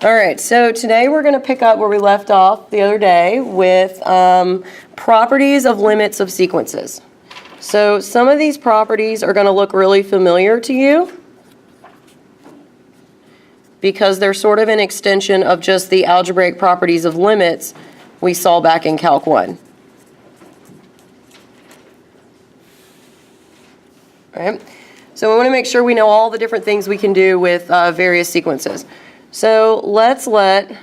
All right, so today we're going to pick up where we left off the other day with properties of limits of sequences. So some of these properties are going to look really familiar to you because they're sort of an extension of just the algebraic properties of limits we saw back in Calc 1. All right, so we want to make sure we know all the different things we can do with various sequences. So let's let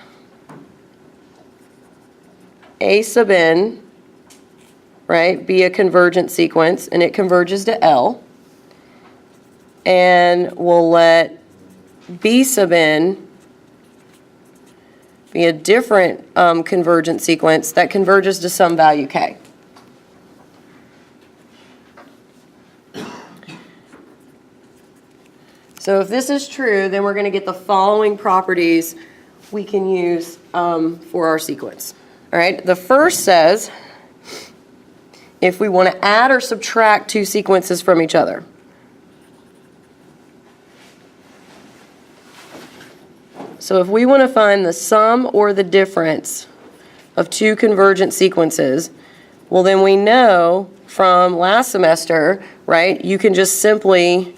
A sub n, right, be a convergent sequence, and it converges to L. And we'll let B sub n be a different convergent sequence that converges to some value k. So if this is true, then we're going to get the following properties we can use for our sequence. All right, the first says if we want to add or subtract two sequences from each other. So if we want to find the sum or the difference of two convergent sequences, well, then we know from last semester, right, you can just simply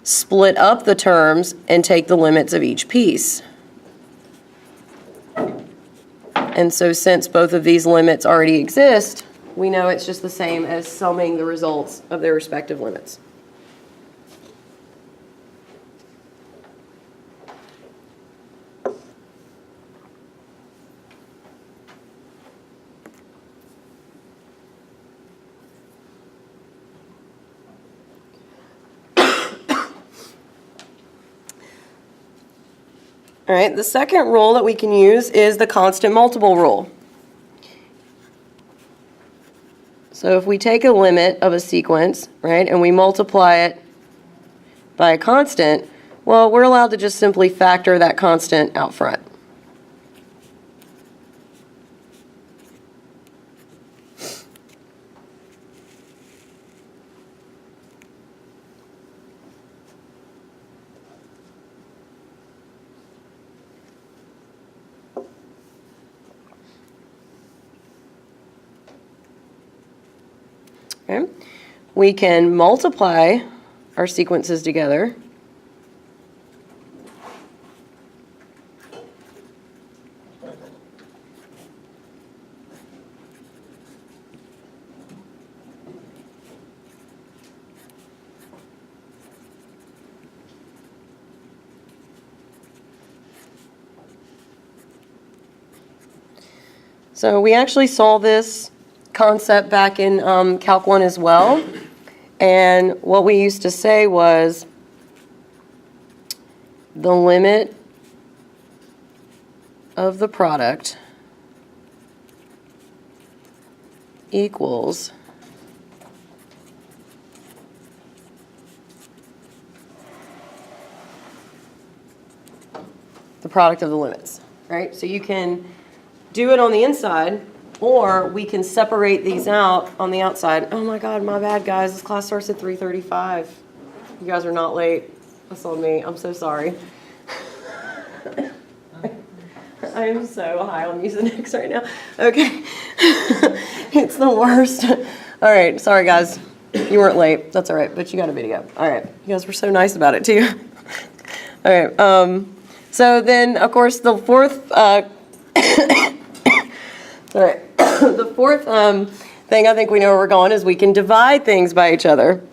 split up the terms and take the limits of each piece. And so since both of these limits already exist, we know it's just the same as summing the results of their respective limits. All right, the second rule that we can use is the constant multiple rule. So if we take a limit of a sequence, right, and we multiply it by a constant, well, we're allowed to just simply factor that constant out front. Okay. We can multiply our sequences together. So we actually saw this concept back in Calc 1 as well. And what we used to say was the limit of the product equals the product of the limits, right? So you can do it on the inside, or we can separate these out on the outside. Oh my God, my bad, guys. This class starts at 3:35. You guys are not late. That's on me. I'm so sorry. I am so high on Mucinex right now. Okay. It's the worst. All right. Sorry, guys. You weren't late. That's all right, but you got a video. All right. You guys were so nice about it, too. All right. So then, of course, the fourth... Sorry. The fourth thing I think we know where we're going is we can divide things by each other.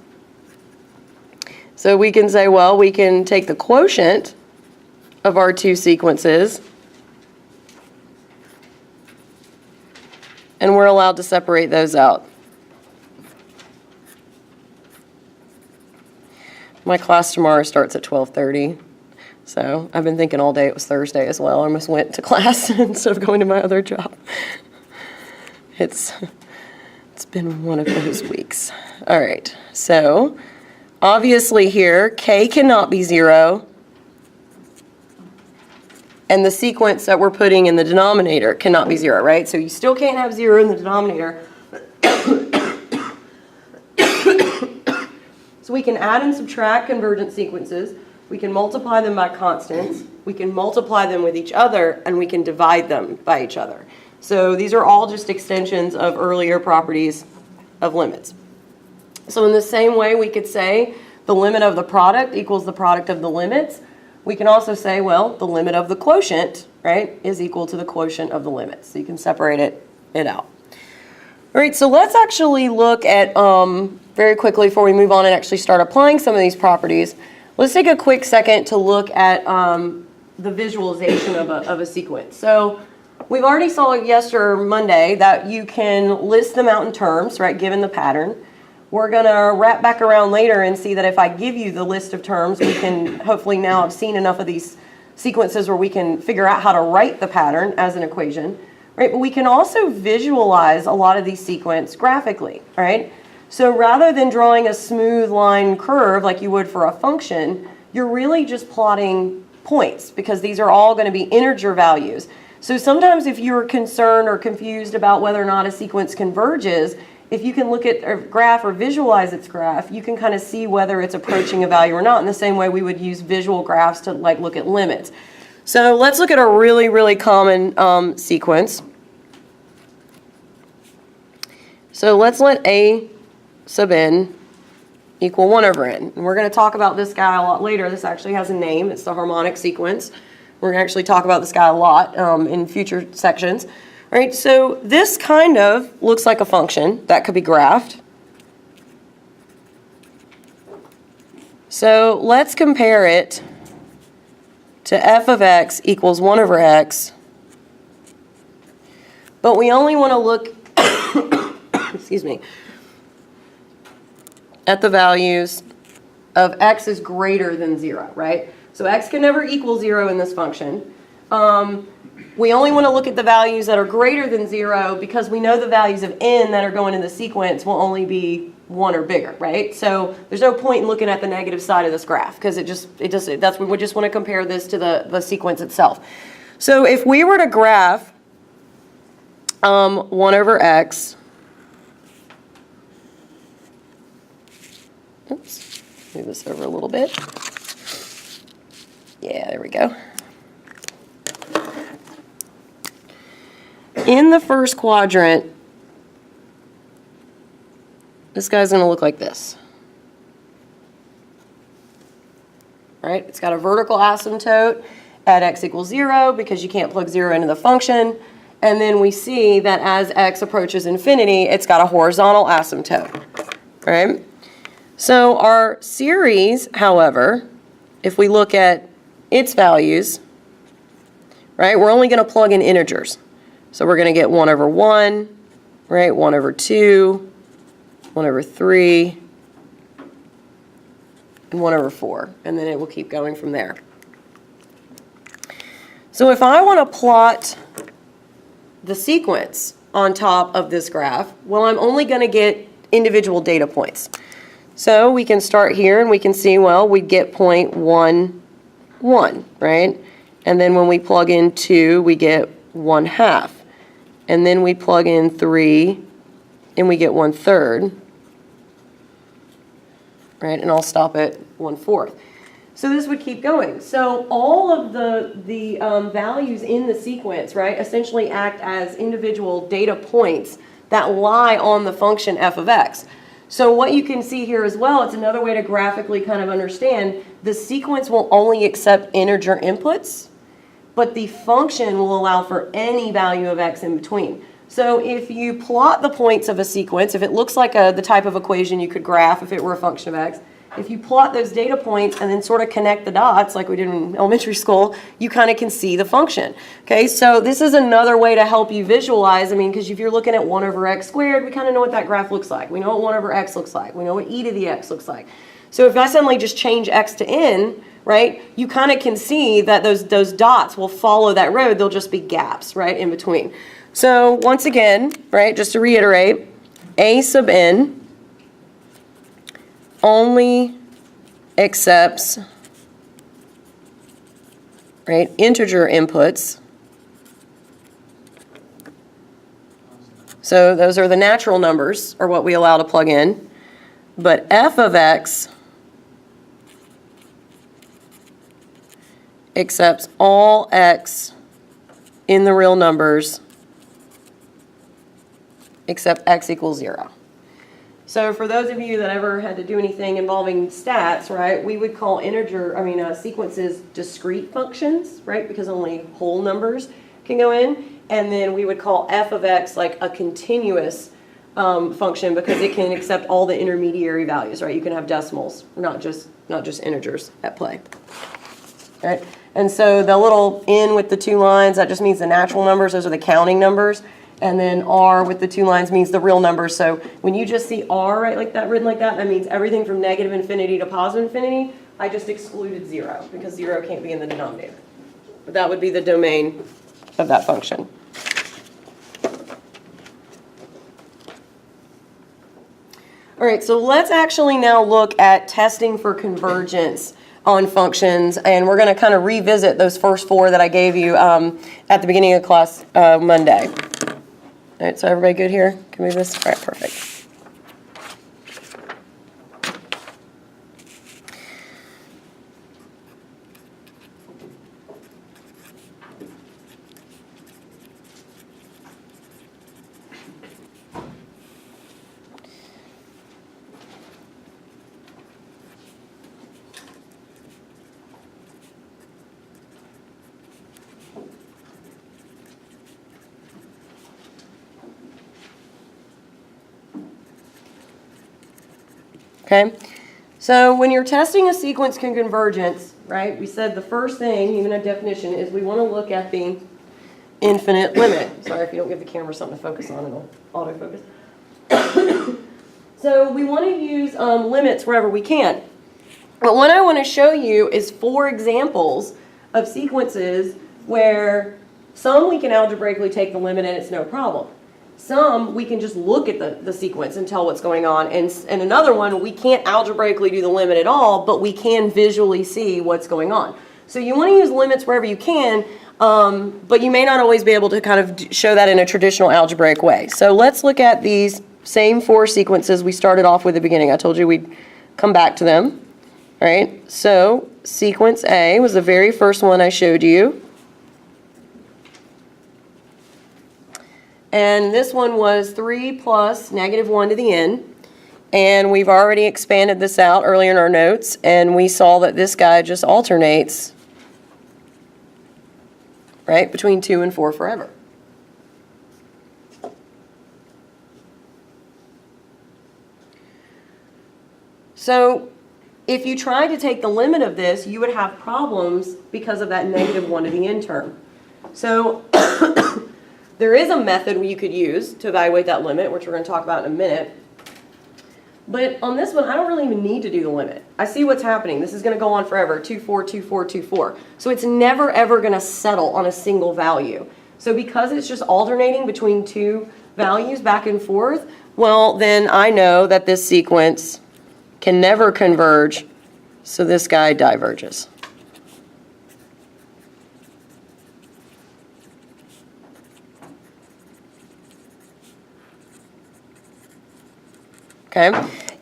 So we can say, well, we can take the quotient of our two sequences, and we're allowed to separate those out. My class tomorrow starts at 12:30. So I've been thinking all day it was Thursday as well. I almost went to class instead of going to my other job. It's been one of those weeks. All right, so obviously here, k cannot be 0, and the sequence that we're putting in the denominator cannot be 0, right? So you still can't have 0 in the denominator. So we can add and subtract convergent sequences. We can multiply them by constants. we can multiply them with each other, and we can divide them by each other. So these are all just extensions of earlier properties of limits. So in the same way, we could say the limit of the product equals the product of the limits. We can also say, well, the limit of the quotient, right, is equal to the quotient of the limits. So you can separate it out. All right, so let's actually look at, very quickly before we move on and actually start applying some of these properties, let's take a quick second to look at the visualization of a sequence. So we've already saw Monday that you can list them out in terms, right, given the pattern. We're going to wrap back around later and see that if I give you the list of terms, we can hopefully now have seen enough of these sequences where we can figure out how to write the pattern as an equation, right? But we can also visualize a lot of these sequences graphically, right? So rather than drawing a smooth line curve like you would for a function, you're really just plotting points because these are all going to be integer values. So sometimes if you're concerned or confused about whether or not a sequence converges, if you can look at a graph or visualize its graph, you can kind of see whether it's approaching a value or not in the same way we would use visual graphs to like look at limits. So let's look at a really, really common sequence. So let's let A sub n equal 1 over n. And we're going to talk about this guy a lot later. This actually has a name. It's the harmonic sequence. We're going to actually talk about this guy a lot in future sections. All right, so this kind of looks like a function that could be graphed. So let's compare it to f of x equals 1 over x. But we only want to look excuse me, at the values of x is greater than 0, right? So x can never equal 0 in this function. We only want to look at the values that are greater than 0 because we know the values of n that are going in the sequence will only be 1 or bigger, right? So there's no point in looking at the negative side of this graph because we just want to compare this to the sequence itself. So if we were to graph 1 over x, oops, move this over a little bit. Yeah, there we go. In the first quadrant, this guy's going to look like this. Right? It's got a vertical asymptote at x equals 0 because you can't plug 0 into the function. And then we see that as x approaches infinity, it's got a horizontal asymptote. Right? So our series, however, if we look at its values, right, we're only going to plug in integers. So we're going to get 1 over 1, right, 1 over 2, 1 over 3, and 1 over 4. And then it will keep going from there. So if I want to plot the sequence on top of this graph, well, I'm only going to get individual data points. So we can start here and we can see, well, we get 0.11, right? And then when we plug in 2, we get 1/2. And then we plug in 3, and we get 1/3. Right, and I'll stop at 1/4. So this would keep going. So all of the values in the sequence, right, essentially act as individual data points that lie on the function f of x. So what you can see here as well, it's another way to graphically kind of understand, the sequence will only accept integer inputs, but the function will allow for any value of x in between. So if you plot the points of a sequence, if it looks like the type of equation you could graph if it were a function of x, if you plot those data points and then sort of connect the dots like we did in elementary school, you kind of can see the function. Okay, so this is another way to help you visualize. I mean, because if you're looking at 1 over x squared, we kind of know what that graph looks like. We know what 1 over x looks like. We know what e to the x looks like. So if I suddenly just change x to n, right, you kind of can see that those dots will follow that road. They'll just be gaps, right, in between. So once again, right, just to reiterate, a sub n only accepts, right, integer inputs. So those are the natural numbers, or what we allow to plug in. But f of x accepts all x in the real numbers except x equals 0. So for those of you that ever had to do anything involving stats, right, we would call sequences discrete functions, right, because only whole numbers can go in. And then we would call f of x like a continuous function because it can accept all the intermediary values, right? You can have decimals, not just integers at play. Right? And so the little n with the 2 lines, that just means the natural numbers. Those are the counting numbers. And then r with the 2 lines means the real numbers. So when you just see r, right, like that, written like that, that means everything from negative infinity to positive infinity. I just excluded 0 because 0 can't be in the denominator. But that would be the domain of that function. All right, so let's actually now look at testing for convergence on functions, and we're going to kind of revisit those first 4 that I gave you at the beginning of class Monday. All right, so everybody good here? Can we move this? All right, perfect. Okay, so when you're testing a sequence convergence, right, we said the first thing, even a definition, is we want to look at the infinite limit. Sorry if you don't give the camera something to focus on, it'll autofocus. So we want to use limits wherever we can. But what I want to show you is 4 examples of sequences where some we can algebraically take the limit and it's no problem. Some, we can just look at the sequence and tell what's going on. And another one, we can't algebraically do the limit at all, but we can visually see what's going on. So you want to use limits wherever you can, but you may not always be able to kind of show that in a traditional algebraic way. So let's look at these same 4 sequences we started off with at the beginning. I told you we'd come back to them. All right, so sequence A was the very first one I showed you. And this one was 3 plus -1 to the n. And we've already expanded this out earlier in our notes, and we saw that this guy just alternates, right, between 2 and 4 forever. So if you tried to take the limit of this, you would have problems because of that -1 to the n term. So there is a method you could use to evaluate that limit, which we're going to talk about in a minute. But on this one, I don't really even need to do the limit. I see what's happening. This is going to go on forever, 2, 4, 2, 4, 2, 4. So it's never, ever going to settle on a single value. So because it's just alternating between 2 values back and forth, well, then I know that this sequence can never converge, so this guy diverges. Okay,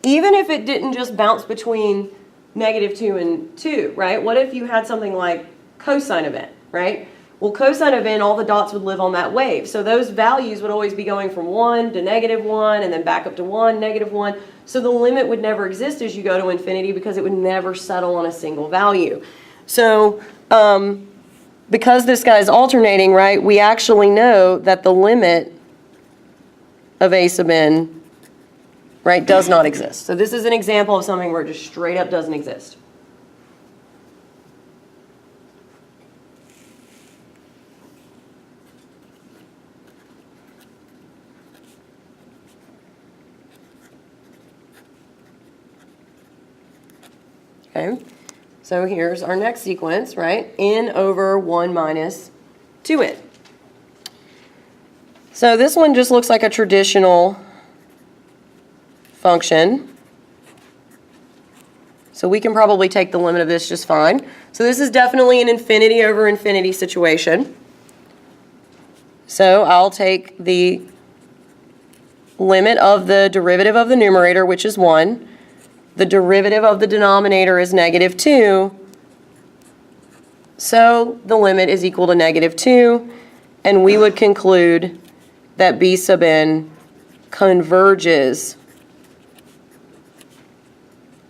even if it didn't just bounce between -2 and 2, right? What if you had something like cosine of n, right? Well, cosine of n, all the dots would live on that wave. So those values would always be going from 1 to -1 and then back up to 1, -1. So the limit would never exist as you go to infinity because it would never settle on a single value. So because this guy is alternating, right, we actually know that the limit of a sub n, right, does not exist. So this is an example of something where it just straight up doesn't exist. Okay, so here's our next sequence, right? N over 1 minus 2n. So this one just looks like a traditional function. So we can probably take the limit of this just fine. So this is definitely an infinity over infinity situation. So I'll take the limit of the derivative of the numerator, which is 1. The derivative of the denominator is -2. So the limit is equal to -2, and we would conclude that B sub n converges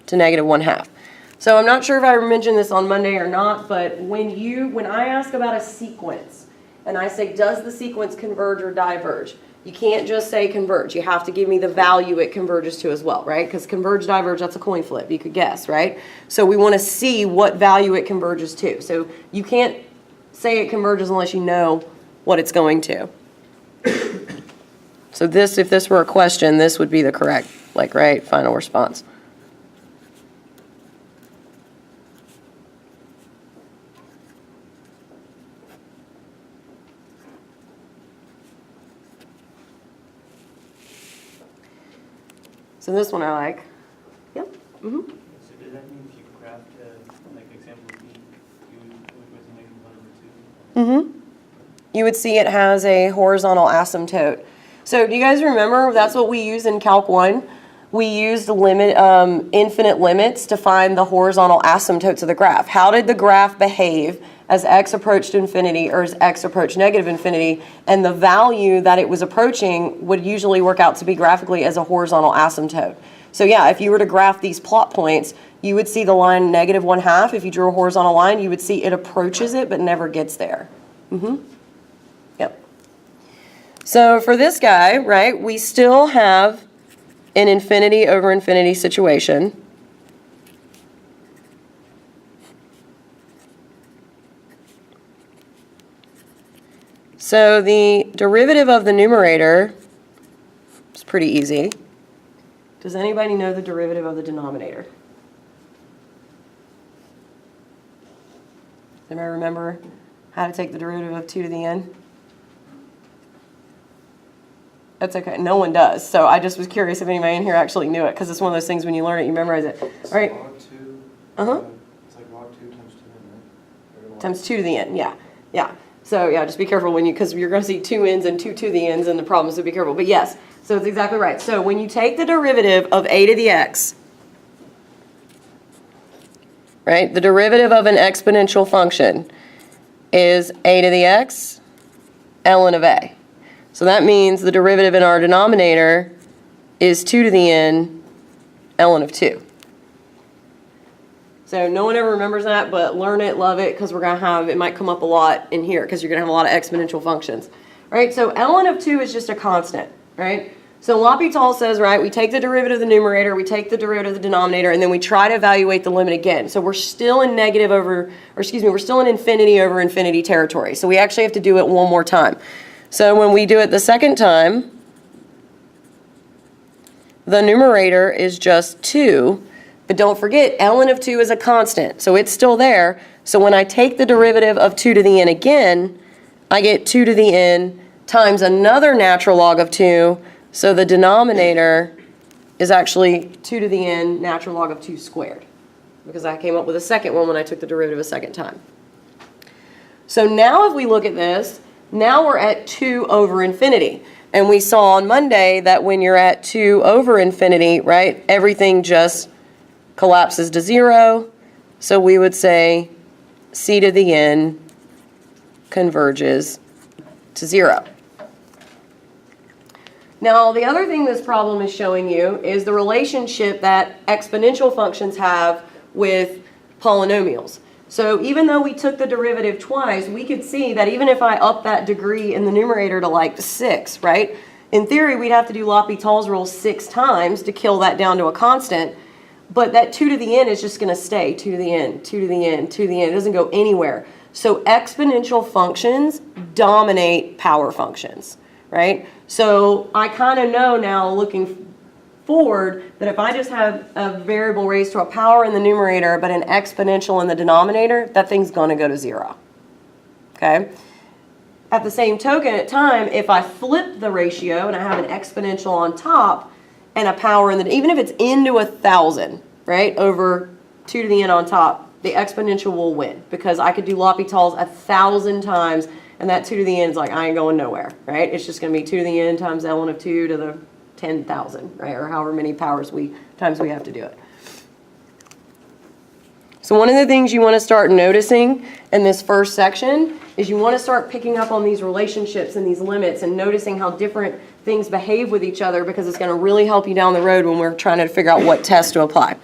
to -1/2. So I'm not sure if I mentioned this on Monday or not, but when I ask about a sequence and I say, does the sequence converge or diverge? You can't just say converge. You have to give me the value it converges to as well, right? Because converge, diverge, that's a coin flip. You could guess, right? So we want to see what value it converges to. So you can't say it converges unless you know what it's going to. So this, if this were a question, this would be the correct, right, final response. So this one I like. Yep. Mm-hmm. So does that mean if you graphed example B, you would go to -1 over 2? Mm-hmm. You would see it has a horizontal asymptote. So do you guys remember that's what we used in Calc 1? We used infinite limits to find the horizontal asymptotes of the graph. How did the graph behave as x approached infinity or as x approached -infinity? And the value that it was approaching would usually work out to be graphically as a horizontal asymptote. So yeah, if you were to graph these plot points, you would see the line -1/2. If you drew a horizontal line, you would see it approaches it but never gets there. Mm-hmm. Yep. So for this guy, right, we still have an infinity over infinity situation. So the derivative of the numerator is pretty easy. Does anybody know the derivative of the denominator? Does anybody remember how to take the derivative of 2 to the n? That's okay. No one does. So I just was curious if anybody in here actually knew it, because it's one of those things when you learn it, you memorize it. It's All right. log 2. Uh-huh. It's like log 2 times 2 n, right? Times 2 to the n, yeah. Yeah. So yeah, just be careful because you're going to see 2 n's and 2 to the n's in the problem, so be careful. But yes, so it's exactly right. So when you take the derivative of a to the x, right, the derivative of an exponential function is a to the x ln of a. So that means the derivative in our denominator is 2 to the n ln of 2. So no one ever remembers that, but learn it, love it, because we're going to have, it might come up a lot in here because you're going to have a lot of exponential functions. Right, so ln of 2 is just a constant, right? So L'Hopital says, right, we take the derivative of the numerator, we take the derivative of the denominator, and then we try to evaluate the limit again. So we're still in we're still in infinity over infinity territory. So we actually have to do it one more time. So when we do it the second time, the numerator is just 2, but don't forget, ln of 2 is a constant, so it's still there. So when I take the derivative of 2 to the n again, I get 2 to the n times another natural log of 2, so the denominator is actually 2 to the n natural log of 2 squared, because I came up with a second one when I took the derivative a second time. So now if we look at this, now we're at 2 over infinity. And we saw on Monday that when you're at 2 over infinity, right, everything just collapses to 0. So we would say c to the n converges to 0. Now, the other thing this problem is showing you is the relationship that exponential functions have with polynomials. So even though we took the derivative twice, we could see that even if I up that degree in the numerator to like 6, right? In theory, we'd have to do L'Hopital's rule 6 times to kill that down to a constant. But that 2 to the n is just going to stay 2 to the n, 2 to the n, 2 to the n. It doesn't go anywhere. So exponential functions dominate power functions, right? So I kind of know now, looking forward, that if I just have a variable raised to a power in the numerator but an exponential in the denominator, that thing's going to go to 0. Okay? At the same token, at time, if I flip the ratio and I have an exponential on top and a power in the, even if it's into 1,000, right, over 2 to the n on top, the exponential will win, because I could do L'Hopital's 1,000 times and that 2 to the n is like, I ain't going nowhere, right? It's just going to be 2 to the n times ln of 2 to the 10,000, right? Or however many times we have to do it. So So one of the things you want to start noticing in this first section is you want to start picking up on these relationships and these limits and noticing how different things behave with each other, because it's going to really help you down the road when we're trying to figure out what test to apply.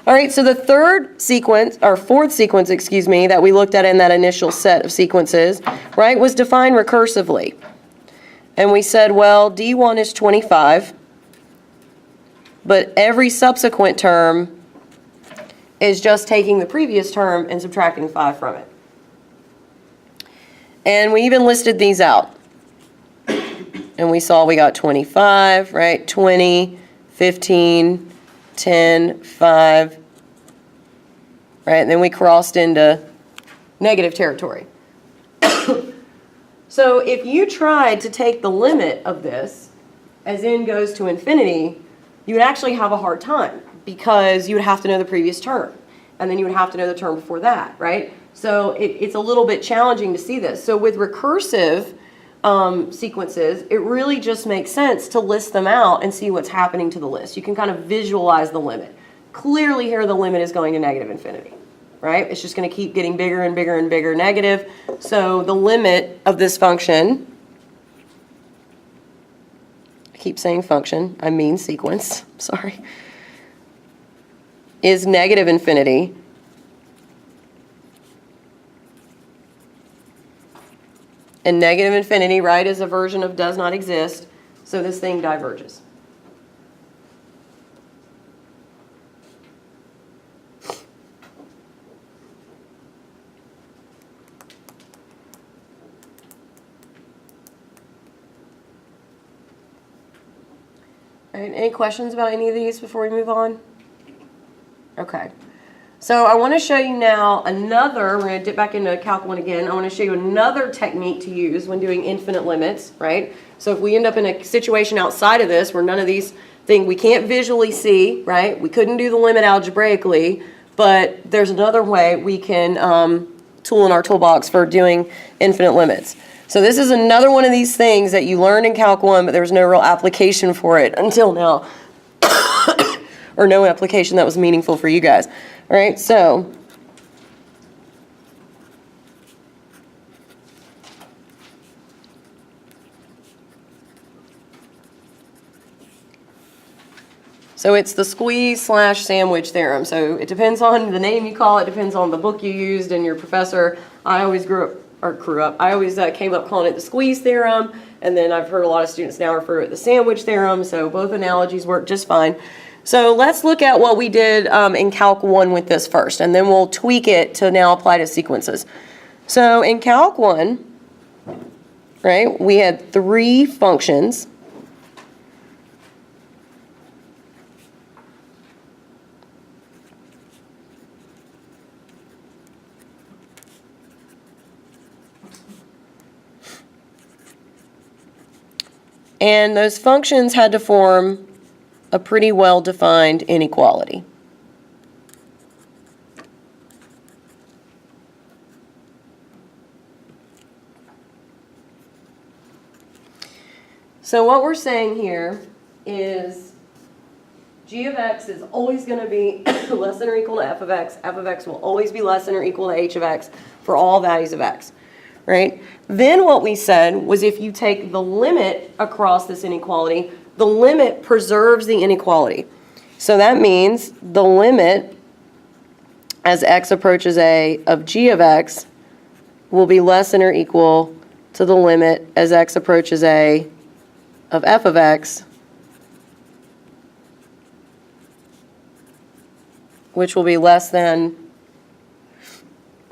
All right, so the fourth sequence, that we looked at in that initial set of sequences, right, was defined recursively. And we said, well, D1 is 25, but every subsequent term is just taking the previous term and subtracting 5 from it. And we even listed these out. And we saw we got 25, right? 20, 15, 10, 5, right? And then we crossed into negative territory. So if you tried to take the limit of this as n goes to infinity, you would actually have a hard time, because you would have to know the previous term, and then you would have to know the term before that, right? So it's a little bit challenging to see this. So with recursive sequences, it really just makes sense to list them out and see what's happening to the list. You can kind of visualize the limit. Clearly here the limit is going to negative infinity, right? It's just going to keep getting bigger and bigger and bigger negative. So the limit of this function, I keep saying function, I mean sequence, sorry, is negative infinity. And negative infinity, right, is a version of does not exist, so this thing diverges. All right, any questions about any of these before we move on? Okay. So I want to show you now another, we're going to dip back into Calc 1 again. I want to show you another technique to use when doing infinite limits, right? So if we end up in a situation outside of this where none of these things, we can't visually see, right? We couldn't do the limit algebraically, but there's another way we can tool in our toolbox for doing infinite limits. So this is another one of these things that you learned in Calc 1, but there was no real application for it until now. Or no application that was meaningful for you guys. All right, so it's the squeeze/sandwich theorem. So it depends on the name you call it, depends on the book you used and your professor. I always I always came up calling it the squeeze theorem, and then I've heard a lot of students now refer to it the sandwich theorem, so both analogies work just fine. So let's look at what we did in Calc 1 with this first, and then we'll tweak it to now apply to sequences. So in Calc 1, right, we had 3 functions. And those functions had to form a pretty well-defined inequality. So what we're saying here is g of x is always going to be less than or equal to f of x will always be less than or equal to h of x for all values of x. Right? Then what we said was if you take the limit across this inequality, the limit preserves the inequality. So that means the limit as x approaches a of g of x will be less than or equal to the limit as x approaches a of f of x, which will be less than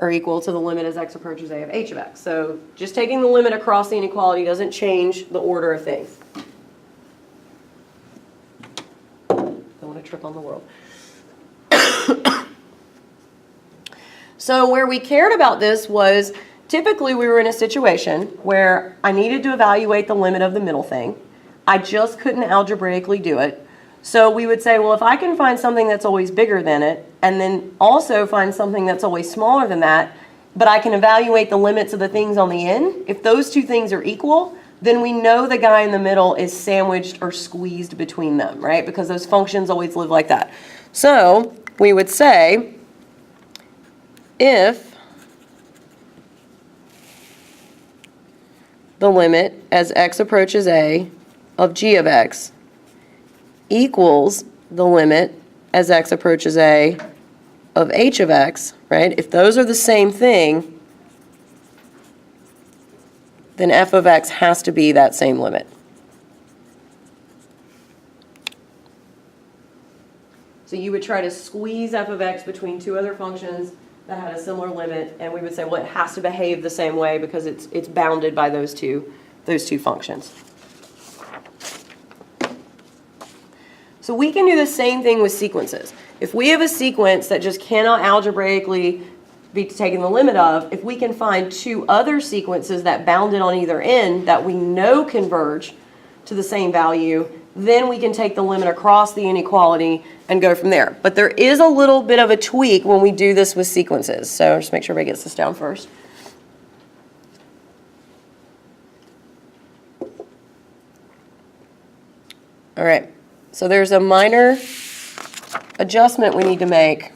or equal to the limit as x approaches a of h of x. So just taking the limit across the inequality doesn't change the order of things. Don't want to trip on the world. So where we cared about this was typically we were in a situation where I needed to evaluate the limit of the middle thing. I just couldn't algebraically do it. So we would say, well, if I can find something that's always bigger than it, and then also find something that's always smaller than that, but I can evaluate the limits of the things on the end, if those two things are equal, then we know the guy in the middle is sandwiched or squeezed between them, right? Because those functions always live like that. So we would say if the limit as x approaches a of g of x equals the limit as x approaches a of h of x, right? If those are the same thing, then f of x has to be that same limit. So you would try to squeeze f of x between two other functions that had a similar limit, and we would say, well, it has to behave the same way because it's bounded by those two functions. So we can do the same thing with sequences. If we have a sequence that just cannot algebraically be taken the limit of, if we can find two other sequences that bound it on either end that we know converge to the same value, then we can take the limit across the inequality and go from there. But there is a little bit of a tweak when we do this with sequences. So just make sure everybody gets this down first. All right, so there's a minor adjustment we need to make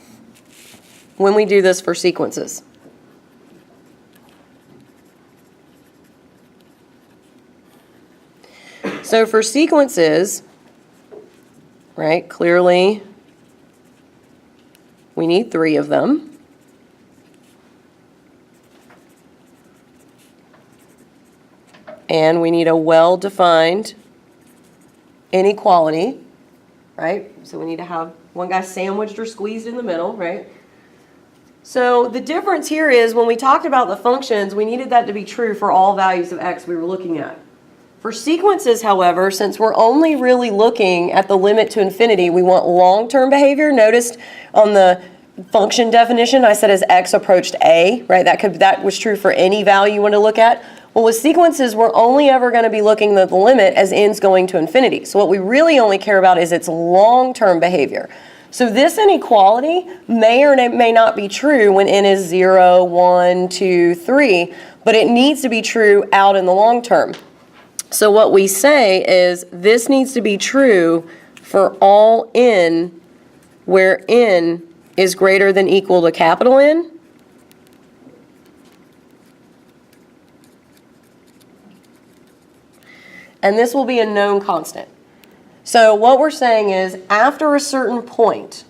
when we do this for sequences. So for sequences, right, clearly we need 3 of them. And we need a well-defined inequality, right? So we need to have one guy sandwiched or squeezed in the middle, right? So the difference here is when we talked about the functions, we needed that to be true for all values of x we were looking at. For sequences, however, since we're only really looking at the limit to infinity, we want long-term behavior. Notice on the function definition, I said as x approached a, right? That was true for any value you want to look at. Well, with sequences, we're only ever going to be looking at the limit as n's going to infinity. So what we really only care about is its long-term behavior. So this inequality may or may not be true when n is 0, 1, 2, 3, but it needs to be true out in the long term. So what we say is this needs to be true for all n where n is greater than equal to capital N. And this will be a known constant. So what we're saying is after a certain point,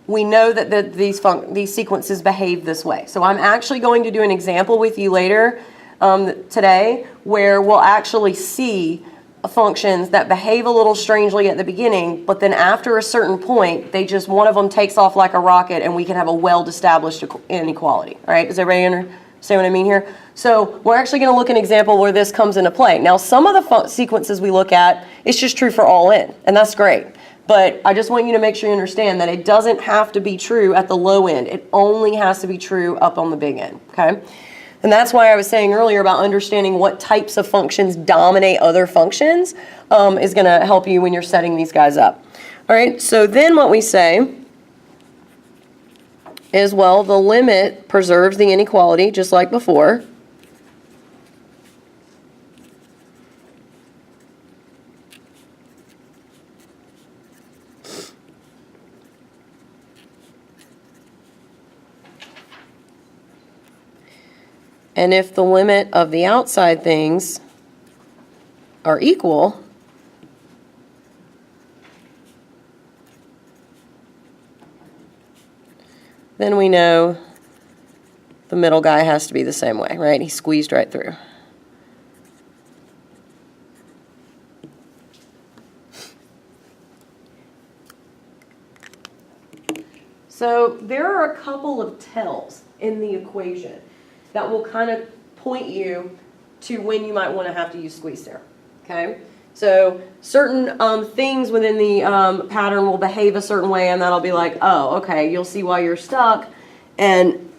we know that these sequences behave this way. So I'm actually going to do an example with you later today where we'll actually see functions that behave a little strangely at the beginning, but then after a certain point, one of them takes off like a rocket and we can have a well-established inequality. All right, does everybody understand what I mean here? So we're actually going to look at an example where this comes into play. Now, some of the sequences we look at, it's just true for all n, and that's great. But I just want you to make sure you understand that it doesn't have to be true at the low end. It only has to be true up on the big end, okay? And that's why I was saying earlier about understanding what types of functions dominate other functions is going to help you when you're setting these guys up. All right, so then what we say is, well, the limit preserves the inequality just like before. And if the limit of the outside things are equal, then we know the middle guy has to be the same way, right? He squeezed right through. So there are a couple of tells in the equation that will kind of point you to when you might want to have to use squeeze theorem, okay? So certain things within the pattern will behave a certain way, and that'll be like, oh, okay, you'll see why you're stuck. And,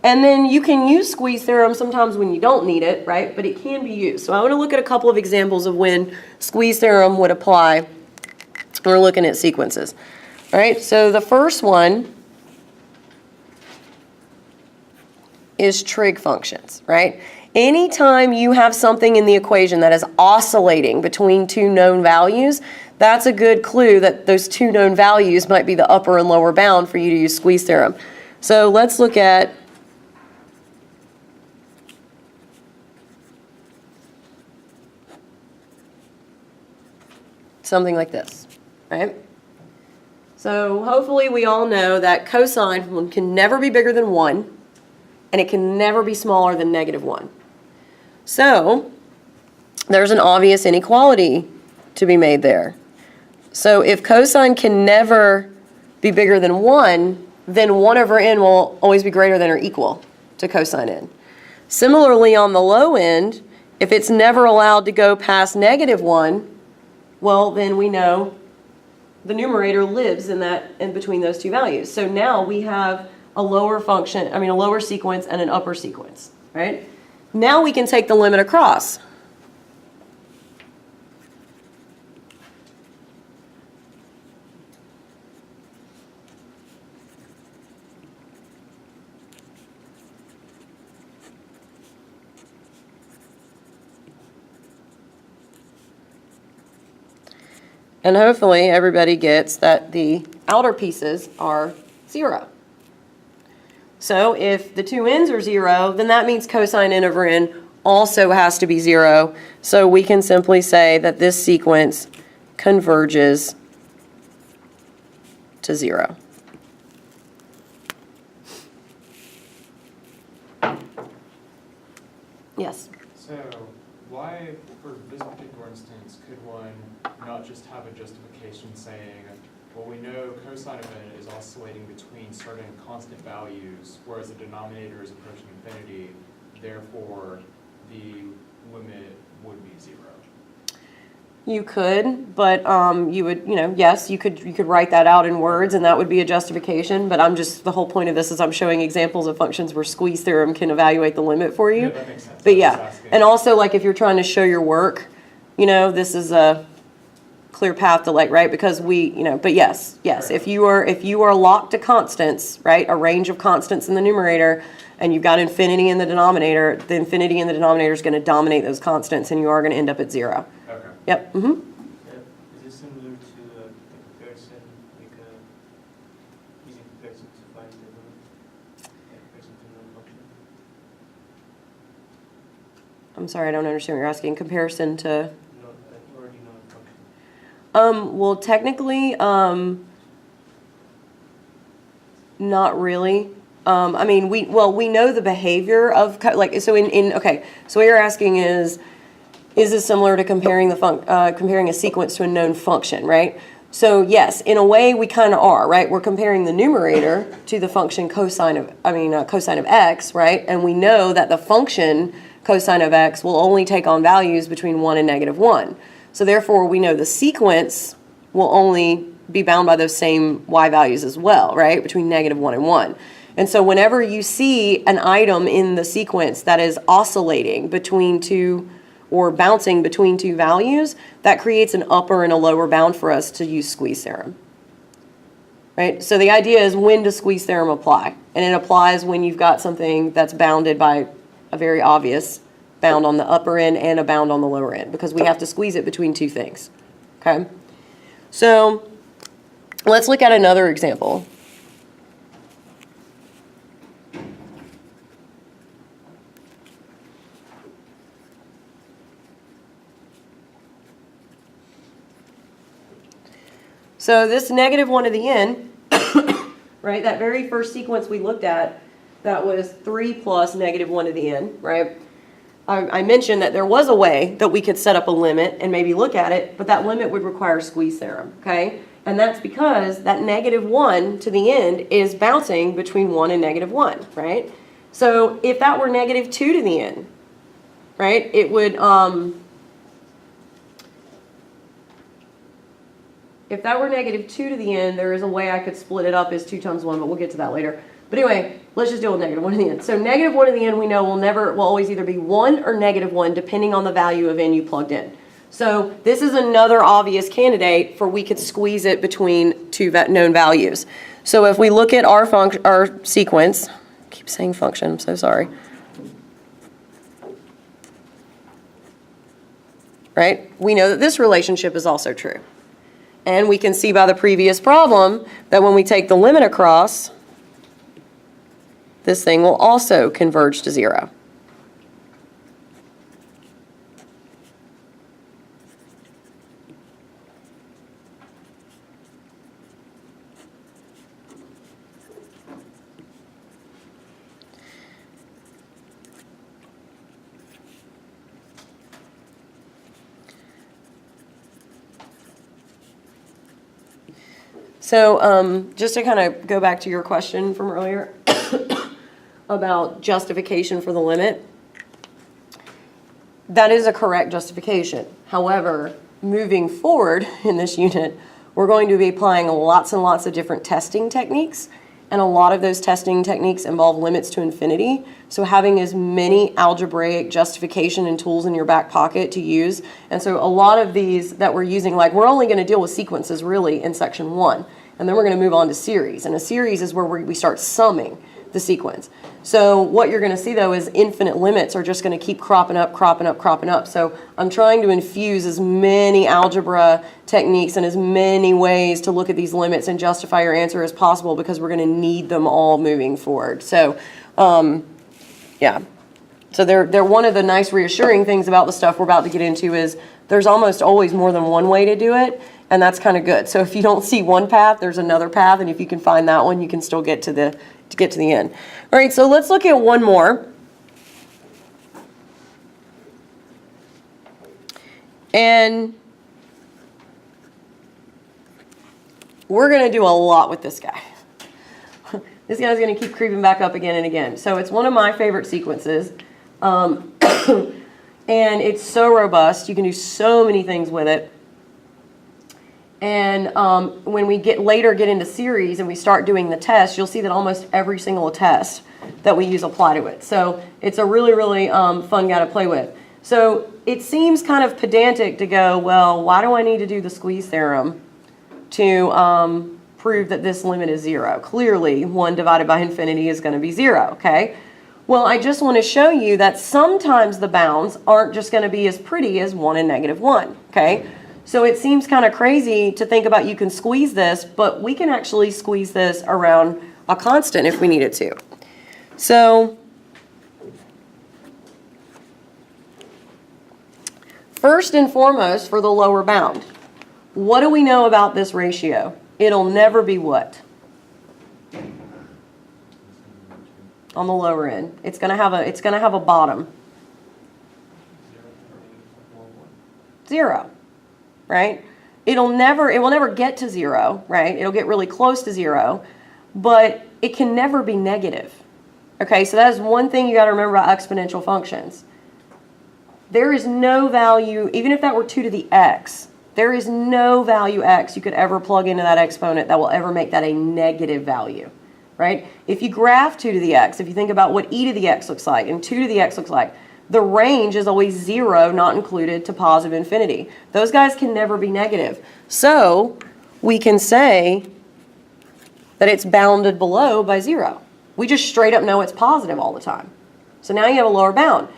and then you can use squeeze theorem sometimes when you don't need it, right? But it can be used. So I want to look at a couple of examples of when squeeze theorem would apply when we're looking at sequences. All right, so the first one is trig functions, right? Anytime you have something in the equation that is oscillating between two known values, that's a good clue that those two known values might be the upper and lower bound for you to use squeeze theorem. So let's look at something like this, right? So hopefully we all know that cosine can never be bigger than 1, and it can never be smaller than -1. So there's an obvious inequality to be made there. So if cosine can never be bigger than 1, then 1 over n will always be greater than or equal to cosine n. Similarly, on the low end, if it's never allowed to go past -1, well, then we know the numerator lives in between those two values. So now we have a lower sequence and an upper sequence, right? Now we can take the limit across. And hopefully everybody gets that the outer pieces are 0. So if the two ends are 0, then that means cosine n over n also has to be 0. So we can simply say that this sequence converges to 0. Yes? So why, for this particular instance, could one not just have a justification saying, well, we know cosine of n is oscillating between certain constant values, whereas the denominator is approaching infinity, therefore the limit would be 0? You could, but you would, yes, you could write that out in words, and that would be a justification. But the whole point of this is I'm showing examples of functions where squeeze theorem can evaluate the limit for you. Yeah, that makes sense. But yeah, and also like if you're trying to show your work, this is a clear path to right? Because but yes, if you are locked to constants, right, a range of constants in the numerator, and you've got infinity in the denominator, the infinity in the denominator is going to dominate those constants, and you are going to end up at 0. Okay. Yep. Yeah. Is this similar to the comparison, using comparison to find the limit? Comparison to another function? I'm sorry, I don't understand what you're asking. Comparison to. No, already known function. Well, technically, not really. We know the behavior of so so what you're asking is this similar to comparing comparing a sequence to a known function, right? So yes, in a way we kind of are, right? We're comparing the numerator to the function cosine of x, right? And we know that the function cosine of x will only take on values between 1 and -1. So therefore, we know the sequence will only be bound by those same y values as well, right? Between -1 and 1. And so whenever you see an item in the sequence that is oscillating between two or bouncing between two values, that creates an upper and a lower bound for us to use squeeze theorem. Right? So the idea is, when does squeeze theorem apply? And it applies when you've got something that's bounded by a very obvious bound on the upper end and a bound on the lower end, because we have to squeeze it between two things. Okay? So let's look at another example. So this -1 to the n, right, that very first sequence we looked at, that was 3 plus -1 to the n, right? I mentioned that there was a way that we could set up a limit and maybe look at it, but that limit would require squeeze theorem, okay? And that's because that -1 to the end is bouncing between 1 and -1, right? So if that were -2 to the n, right, it would, if that were -2 to the n, there is a way I could split it up as 2 times 1, but we'll get to that later. But anyway, let's just deal with -1 to the n. So -1 to the n we know will always either be 1 or -1, depending on the value of n you plugged in. So this is another obvious candidate for we could squeeze it between two known values. So if we look at our sequence, I keep saying function, I'm so sorry. Right? We know that this relationship is also true. And we can see by the previous problem that when we take the limit across, this thing will also converge to 0. So just to kind of go back to your question from earlier about justification for the limit, that is a correct justification. However, moving forward in this unit, we're going to be applying lots and lots of different testing techniques, and a lot of those testing techniques involve limits to infinity. So having as many algebraic justification and tools in your back pocket to use. And so a lot of these that we're using, like we're only going to deal with sequences really in section 1, and then we're going to move on to series. And a series is where we start summing the sequence. So what you're going to see though is infinite limits are just going to keep cropping up, cropping up, cropping up. So I'm trying to infuse as many algebra techniques and as many ways to look at these limits and justify your answer as possible, because we're going to need them all moving forward. So yeah. So they're one of the nice reassuring things about the stuff we're about to get into is there's almost always more than one way to do it, and that's kind of good. So if you don't see one path, there's another path, and if you can find that one, you can still get to the end. All right, so let's look at one more. And we're going to do a lot with this guy. This guy's going to keep creeping back up again and again. So it's one of my favorite sequences. And it's so robust. You can do so many things with it. And when we get into series and we start doing the test, you'll see that almost every single test that we use apply to it. So it's a really, really fun guy to play with. So it seems kind of pedantic to go, well, why do I need to do the squeeze theorem to prove that this limit is 0? Clearly, 1 divided by infinity is going to be 0, okay? Well, I just want to show you that sometimes the bounds aren't just going to be as pretty as 1 and -1, okay? So it seems kind of crazy to think about you can squeeze this, but we can actually squeeze this around a constant if we needed to. So first and foremost, for the lower bound, what do we know about this ratio? It'll never be what? On the lower end. It's going to have a bottom. 0. Right? It will never get to 0, right? It'll get really close to 0, but it can never be negative. Okay, so that is one thing you got to remember about exponential functions. There is no value, even if that were 2 to the x, there is no value x you could ever plug into that exponent that will ever make that a negative value, right? If you graph 2 to the x, if you think about what e to the x looks like and 2 to the x looks like, the range is always 0, not included, to positive infinity. Those guys can never be negative. So we can say that it's bounded below by 0. We just straight up know it's positive all the time. So now you have a lower bound.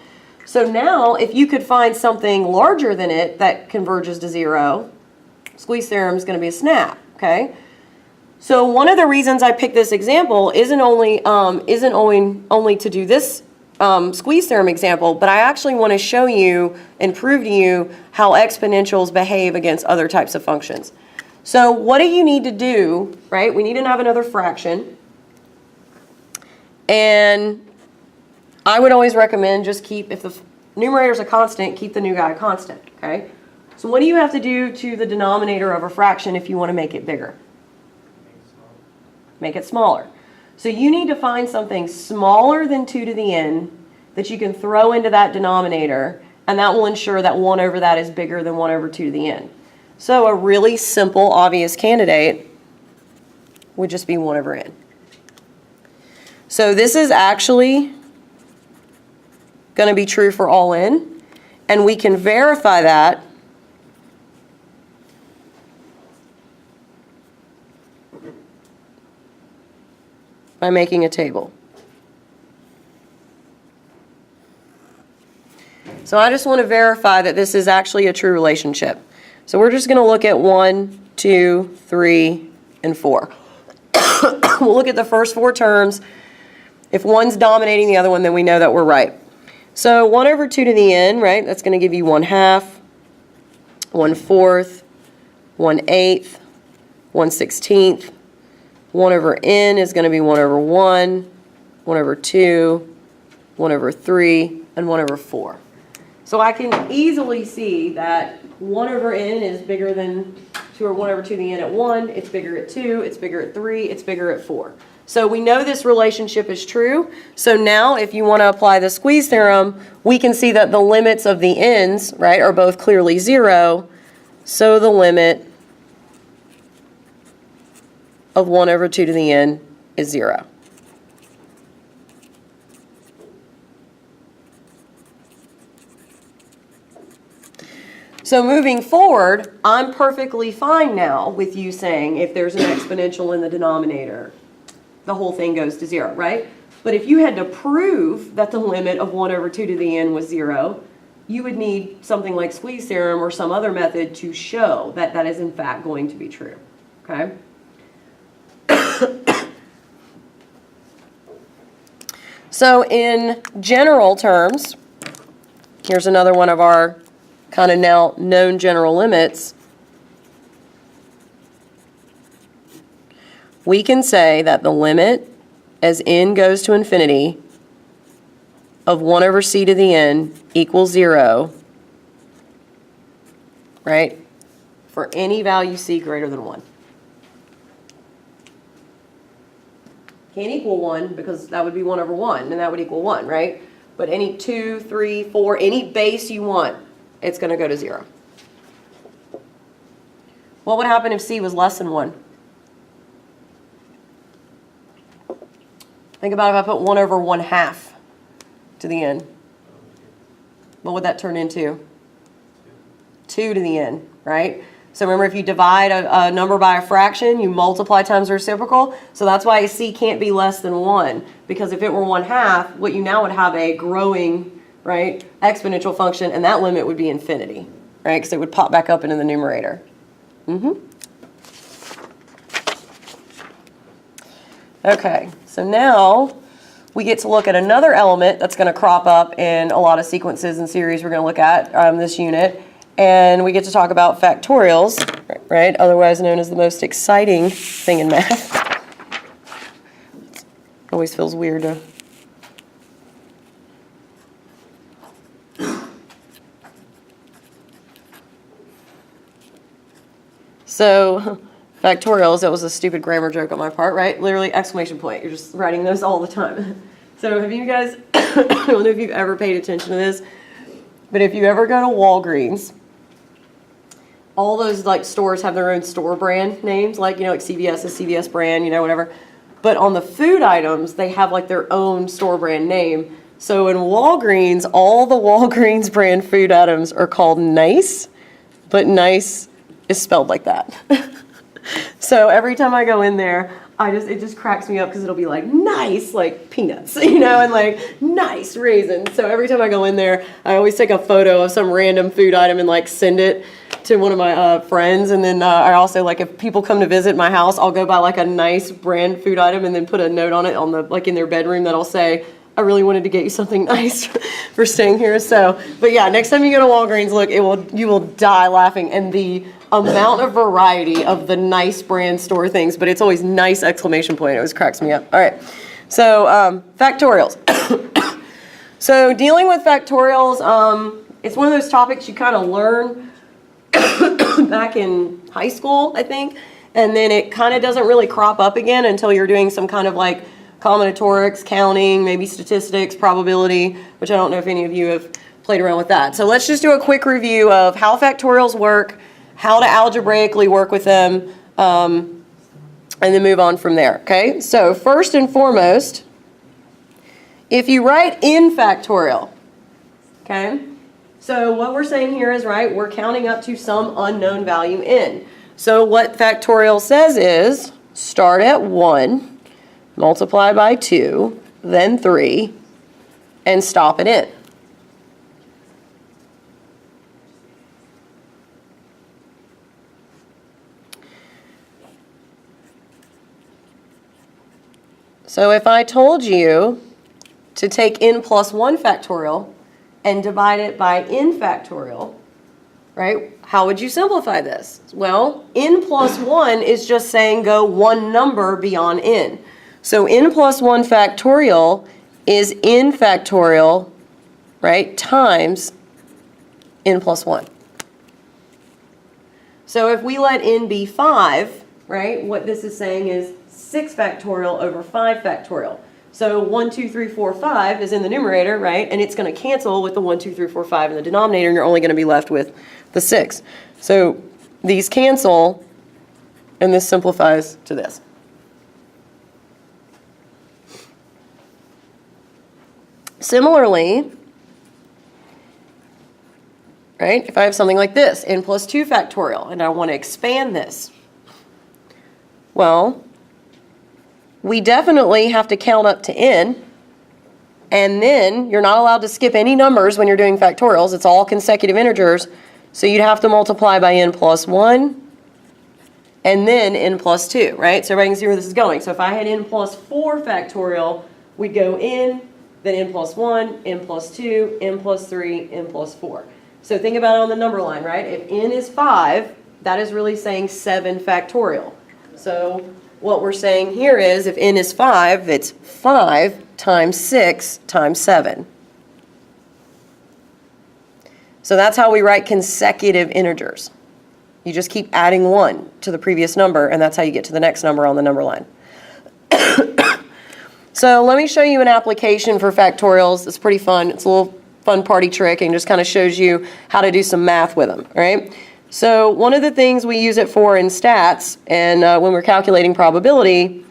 So now if you could find something larger than it that converges to 0, squeeze theorem is going to be a snap, okay? So one of the reasons I picked this example isn't only to do this squeeze theorem example, but I actually want to show you and prove to you how exponentials behave against other types of functions. So what do you need to do, right? We need to have another fraction. And I would always recommend just keep, if the numerator is a constant, keep the new guy a constant, okay? So what do you have to do to the denominator of a fraction if you want to make it bigger? Make it smaller. So you need to find something smaller than 2 to the n that you can throw into that denominator, and that will ensure that 1 over that is bigger than 1 over 2 to the n. So a really simple, obvious candidate would just be 1 over n. So this is actually going to be true for all n, and we can verify that by making a table. So I just want to verify that this is actually a true relationship. So we're just going to look at 1, 2, 3, and 4. We'll look at the first 4 terms. If one's dominating the other one, then we know that we're right. So 1 over 2 to the n, right, that's going to give you 1/2, 1/4, 1/8, 1/16. 1 over n is going to be 1 over 1, 1 over 2, 1 over 3, and 1 over 4. So I can easily see that 1 over n is bigger than 2 or 1 over 2 to the n at 1. It's bigger at 2. It's bigger at 3. It's bigger at 4. So we know this relationship is true. So now if you want to apply the squeeze theorem, we can see that the limits of the n's, right, are both clearly 0. So the limit of 1 over 2 to the n is 0. So moving forward, I'm perfectly fine now with you saying if there's an exponential in the denominator, the whole thing goes to 0, right? But if you had to prove that the limit of 1 over 2 to the n was 0, you would need something like squeeze theorem or some other method to show that that is in fact going to be true, okay? So in general terms, here's another one of our kind of now known general limits. We can say that the limit as n goes to infinity of 1 over c to the n equals 0, right, for any value c greater than 1. Can't equal 1 because that would be 1 over 1, and that would equal 1, right? But any 2, 3, 4, any base you want, it's going to go to 0. What would happen if c was less than 1? Think about if I put 1 over 1/2 to the n. What would that turn into? 2 to the n, right? So remember, if you divide a number by a fraction, you multiply times the reciprocal. So that's why c can't be less than 1, because if it were 1/2, what you now would have a growing, right, exponential function, and that limit would be infinity, right, because it would pop back up into the numerator. Okay, so now we get to look at another element that's going to crop up in a lot of sequences and series we're going to look at this unit. And we get to talk about factorials, right? Otherwise known as the most exciting thing in math. Always feels weird to... So, factorials, that was a stupid grammar joke on my part, right? Literally exclamation point. You're just writing those all the time. So have you guys, I don't know if you've ever paid attention to this, but if you ever go to Walgreens, all those like stores have their own store brand names, like, you know, like CVS is CVS brand, you know, whatever. But on the food items, they have like their own store brand name. So in Walgreens, all the Walgreens brand food items are called Nice, but Nice is spelled like that. So every time I go in there, it just cracks me up because it'll be like nice, like peanuts, you know, and like nice raisins. So every time I go in there, I always take a photo of some random food item and like send it to one of my friends. And then I also, like, if people come to visit my house, I'll go buy like a nice brand food item and then put a note on it on the, like, in their bedroom that'll say, I really wanted to get you something nice for staying here. So, but yeah, next time you go to Walgreens, look, you will die laughing. And the amount of variety of the Nice brand store things, but it's always nice exclamation point. It always cracks me up. All right. So, factorials. So dealing with factorials, it's one of those topics you kind of learn back in high school, I think. And then it kind of doesn't really crop up again until you're doing some kind of like combinatorics, counting, maybe statistics, probability, which I don't know if any of you have played around with that. So let's just do a quick review of how factorials work, how to algebraically work with them, and then move on from there, okay? So first and foremost, if you write in factorial, okay? So what we're saying here is, right, we're counting up to some unknown value n. So what factorial says is start at 1, multiply by 2, then 3, and stop at n. So if I told you to take n plus 1 factorial and divide it by n factorial, right? How would you simplify this? Well, n plus 1 is just saying go one number beyond n. So n plus 1 factorial is n factorial, right, times n plus 1. So if we let n be 5, right, what this is saying is 6 factorial over 5 factorial. So 1, 2, 3, 4, 5 is in the numerator, right, and it's going to cancel with the 1, 2, 3, 4, 5 in the denominator, and you're only going to be left with the 6. So these cancel, and this simplifies to this. Similarly, right, if I have something like this, n plus 2 factorial, and I want to expand this, well, we definitely have to count up to n, and then you're not allowed to skip any numbers when you're doing factorials. It's all consecutive integers, so you'd have to multiply by n plus 1, and then n plus 2, right? So everybody can see where this is going. So if I had n plus 4 factorial, we'd go n, then n plus 1, n plus 2, n plus 3, n plus 4. So think about it on the number line, right? If n is 5, that is really saying 7 factorial. So what we're saying here is if n is 5, it's 5 times 6 times 7. So that's how we write consecutive integers. You just keep adding 1 to the previous number, and that's how you get to the next number on the number line. So let me show you an application for factorials. It's pretty fun. It's a little fun party trick and just kind of shows you how to do some math with them, all right? So one of the things we use it for in stats and when we're calculating probability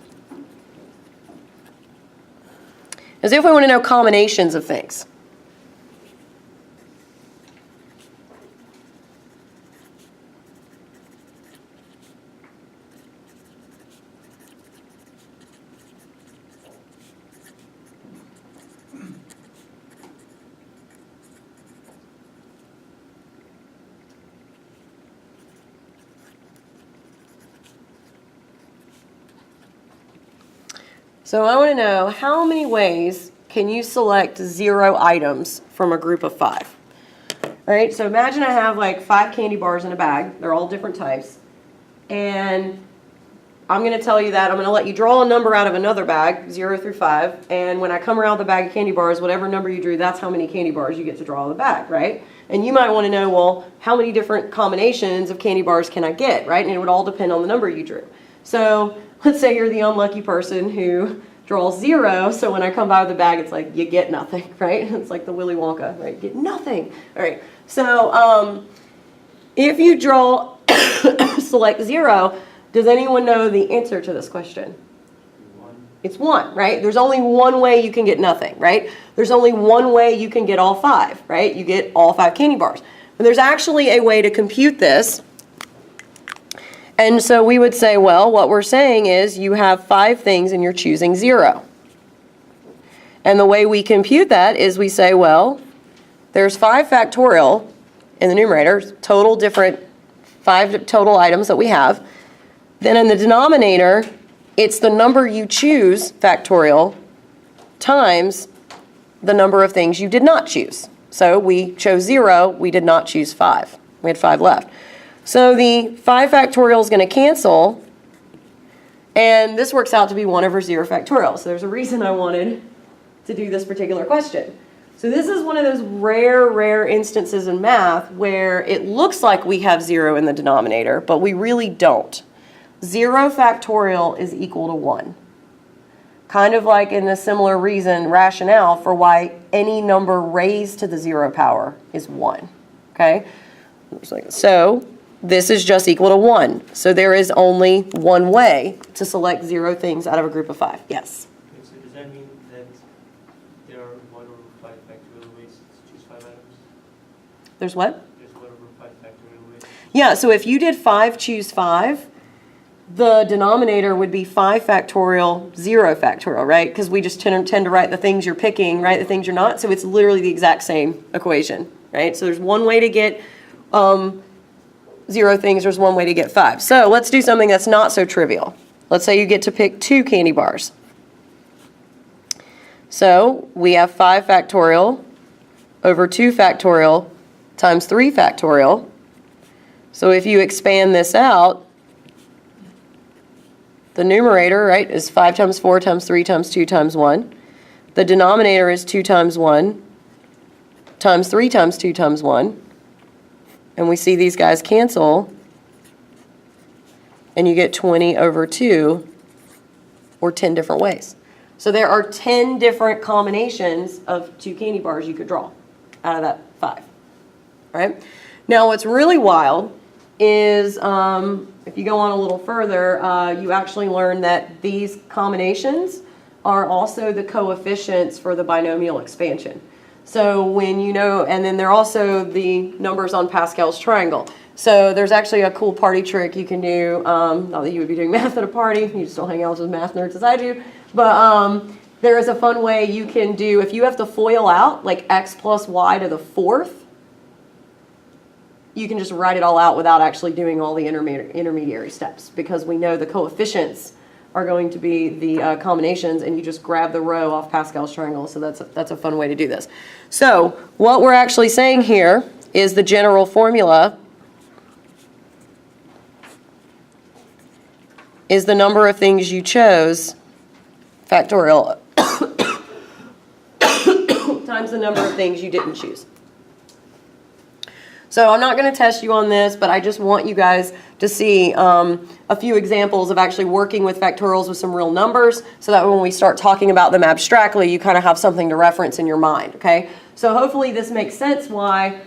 is if we want to know combinations of things. So I want to know how many ways can you select 0 items from a group of 5? All right, so imagine I have like 5 candy bars in a bag. They're all different types. And I'm going to tell you that I'm going to let you draw a number out of another bag, 0 through 5. And when I come around the bag of candy bars, whatever number you drew, that's how many candy bars you get to draw out of the bag, right? And you might want to know, well, how many different combinations of candy bars can I get, right? And it would all depend on the number you drew. So let's say you're the unlucky person who draws 0, so when I come by with the bag, it's like, you get nothing, right? It's like the Willy Wonka, right? You get nothing. All right, so if you draw, select 0, does anyone know the answer to this question? 1. It's 1, right? There's only one way you can get nothing, right? There's only one way you can get all 5, right? You get all 5 candy bars. But there's actually a way to compute this. And so we would say, well, what we're saying is you have 5 things and you're choosing 0. And the way we compute that is we say, well, there's 5 factorial in the numerator, total different 5 total items that we have. Then in the denominator, it's the number you choose, factorial, times the number of things you did not choose. So we chose 0, we did not choose 5. We had 5 left. So the 5 factorial is going to cancel, and this works out to be 1 over 0 factorial. So there's a reason I wanted to do this particular question. So this is one of those rare instances in math where it looks like we have 0 in the denominator, but we really don't. 0 factorial is equal to 1. Kind of like in a similar rationale for why any number raised to the 0 power is 1. Okay? So this is just equal to 1. So there is only one way to select 0 things out of a group of 5. Yes? Okay, so does that mean that there are 1 over 5 factorial ways to choose 5 items? There's what? There's 1 over 5 factorial ways. Yeah, so if you did 5 choose 5, the denominator would be 5 factorial, 0 factorial, right? Because we just tend to write the things you're picking, right? The things you're not. So it's literally the exact same equation, right? So there's one way to get 0 things, there's one way to get 5. So let's do something that's not so trivial. Let's say you get to pick 2 candy bars. So we have 5 factorial over 2 factorial times 3 factorial. So if you expand this out, the numerator, right, is 5 times 4 times 3 times 2 times 1. The denominator is 2 times 1 times 3 times 2 times 1. And we see these guys cancel, and you get 20 over 2, or 10 different ways. So there are 10 different combinations of 2 candy bars you could draw out of that 5, right? Now what's really wild is if you go on a little further, you actually learn that these combinations are also the coefficients for the binomial expansion. So when you know, and then they're also the numbers on Pascal's triangle. So there's actually a cool party trick you can do, not that you would be doing math at a party, you just don't hang out with math nerds as I do, but there is a fun way you can do, if you have to FOIL out like x plus y to the 4th, you can just write it all out without actually doing all the intermediary steps, because we know the coefficients are going to be the combinations, and you just grab the row off Pascal's triangle. So that's a fun way to do this. So what we're actually saying here is the general formula is the number of things you chose, factorial, times the number of things you didn't choose. So I'm not going to test you on this, but I just want you guys to see a few examples of actually working with factorials with some real numbers, so that when we start talking about them abstractly, you kind of have something to reference in your mind, okay? So hopefully this makes sense why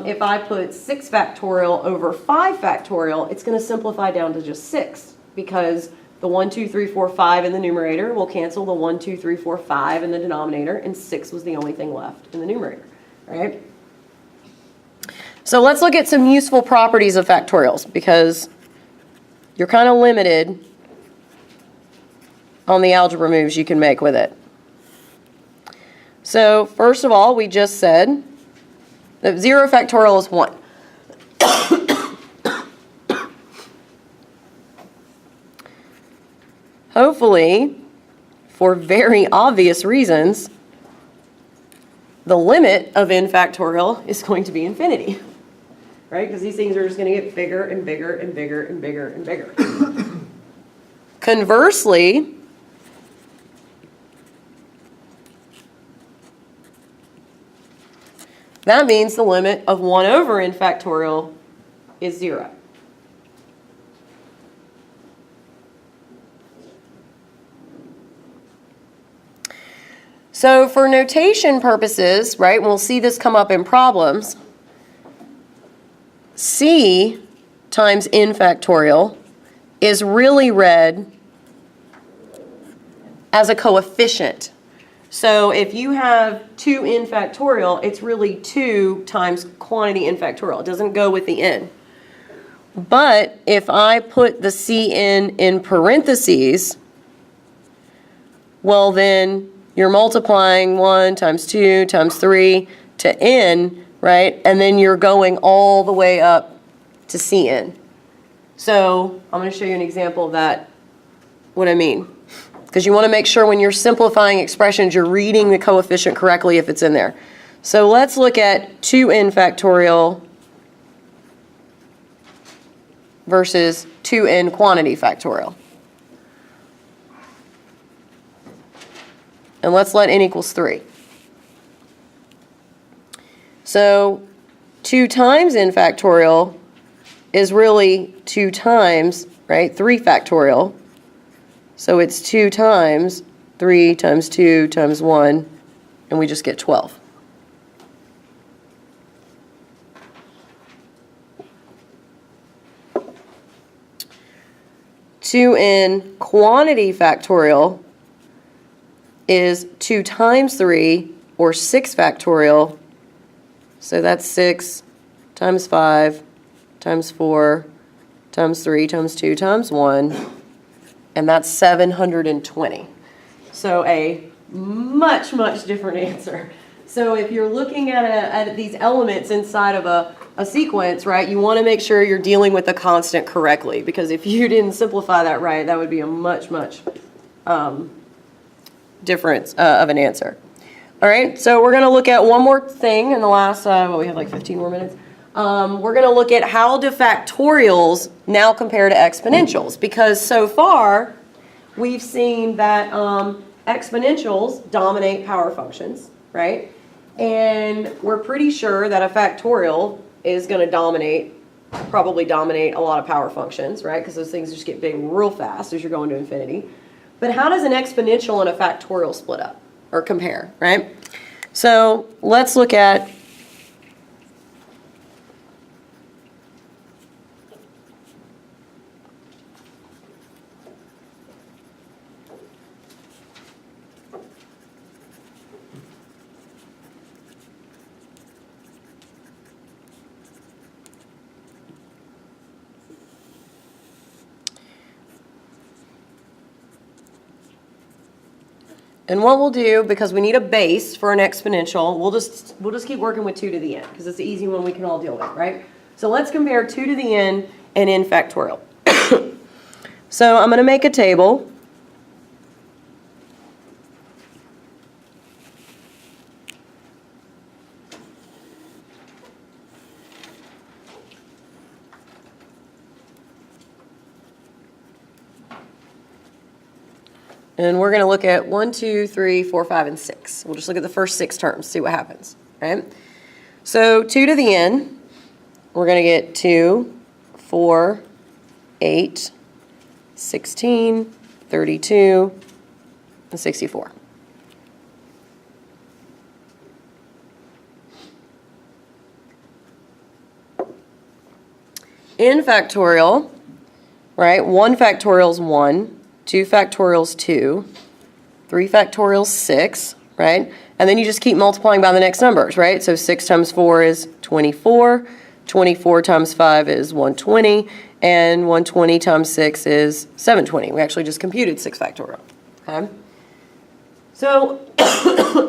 if I put 6 factorial over 5 factorial, it's going to simplify down to just 6, because the 1, 2, 3, 4, 5 in the numerator will cancel the 1, 2, 3, 4, 5 in the denominator, and 6 was the only thing left in the numerator, right? So let's look at some useful properties of factorials, because you're kind of limited on the algebra moves you can make with it. So first of all, we just said that 0 factorial is 1. Hopefully, for very obvious reasons, the limit of n factorial is going to be infinity, right? Because these things are just going to get bigger and bigger and bigger and bigger and bigger. Conversely, that means the limit of 1 over n factorial is 0. So for notation purposes, right, we'll see this come up in problems, c times n factorial is really read as a coefficient. So if you have 2n factorial, it's really 2 times quantity n factorial. It doesn't go with the n. But if I put the cn in parentheses, well then you're multiplying 1 times 2 times 3 to n, right? And then you're going all the way up to cn. So I'm going to show you an example of that, what I mean. Because you want to make sure when you're simplifying expressions, you're reading the coefficient correctly if it's in there. So let's look at 2n factorial versus 2n quantity factorial. And let's let n equals 3. So 2 times n factorial is really 2 times, right, 3 factorial. So it's 2 times 3 times 2 times 1, and we just get 12. Two in quantity factorial is 2 times 3, or 6 factorial. So that's 6 times 5 times 4 times 3 times 2 times 1, and that's 720. So a much, much different answer. So if you're looking at these elements inside of a sequence, right, you want to make sure you're dealing with the constant correctly, because if you didn't simplify that right, that would be a much, much difference of an answer. All right, so we're going to look at one more thing in the last, we have like 15 more minutes. We're going to look at how do factorials now compare to exponentials, because so far we've seen that exponentials dominate power functions, right? And we're pretty sure that a factorial is going to probably dominate a lot of power functions, right? Because those things just get big real fast as you're going to infinity. But how does an exponential and a factorial split up or compare, right? So let's look at and what we'll do, because we need a base for an exponential, we'll just keep working with 2 to the n, because it's the easy one we can all deal with, right? So let's compare 2 to the n and n factorial. So I'm going to make a table. And we're going to look at 1, 2, 3, 4, 5, and 6. We'll just look at the first 6 terms, see what happens, right? So 2 to the n, we're going to get 2, 4, 8, 16, 32, and 64. In factorial, right, 1 factorial is 1. 2 factorial is 2, 3 factorial is 6, right? And then you just keep multiplying by the next numbers, right? So 6 times 4 is 24, 24 times 5 is 120, and 120 times 6 is 720. We actually just computed 6 factorial, okay? So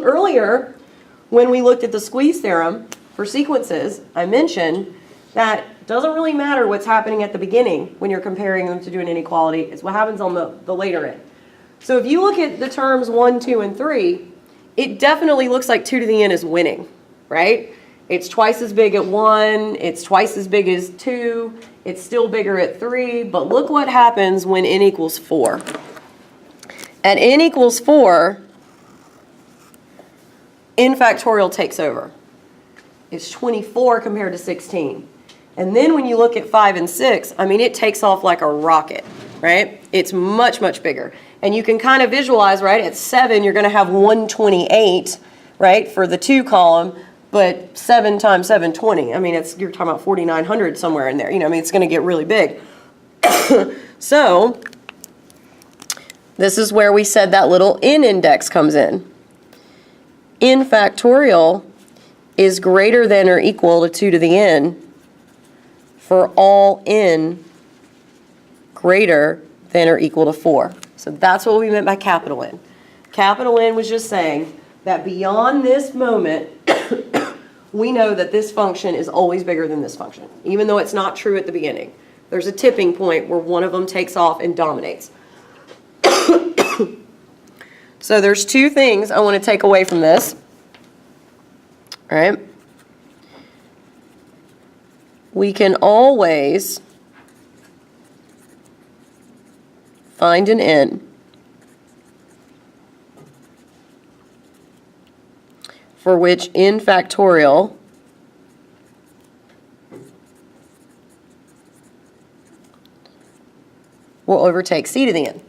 earlier, when we looked at the squeeze theorem for sequences, I mentioned that it doesn't really matter what's happening at the beginning when you're comparing them to do an inequality. It's what happens on the later end. So if you look at the terms 1, 2, and 3, it definitely looks like 2 to the n is winning, right? It's twice as big at 1, it's twice as big as 2, it's still bigger at 3, but look what happens when n equals 4. At n equals 4, n factorial takes over. It's 24 compared to 16. And then when you look at 5 and 6, I mean, it takes off like a rocket, right? It's much, much bigger. And you can kind of visualize, right, at 7, you're going to have 128, right, for the 2 column, but 7 times 720. I mean, you're talking about 4,900 somewhere in there. You know, I mean, it's going to get really big. So this is where we said that little n index comes in. N factorial is greater than or equal to 2 to the n for all n greater than or equal to 4. So that's what we meant by capital N. Capital N was just saying that beyond this moment, we know that this function is always bigger than this function, even though it's not true at the beginning. There's a tipping point where one of them takes off and dominates. So there's 2 things I want to take away from this. All right. We can always find an n for which n factorial will overtake c to the n.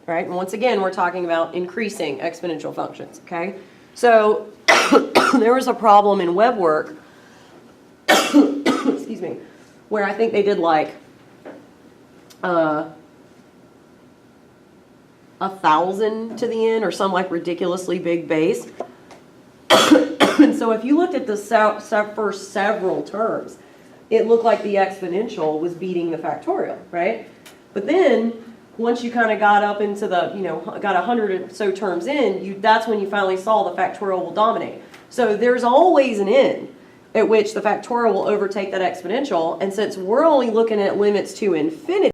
Right? And once again, we're talking about increasing exponential functions, okay? So there was a problem in web work, excuse me, where I think they did like 1,000 to the n or some like ridiculously big base. And so if you looked at the first several terms, it looked like the exponential was beating the factorial, right? But then once you kind of got up into the, got 100 or so terms in, that's when you finally saw the factorial will dominate. So there's always an n at which the factorial will overtake that exponential. And since we're only looking at limits to infinity,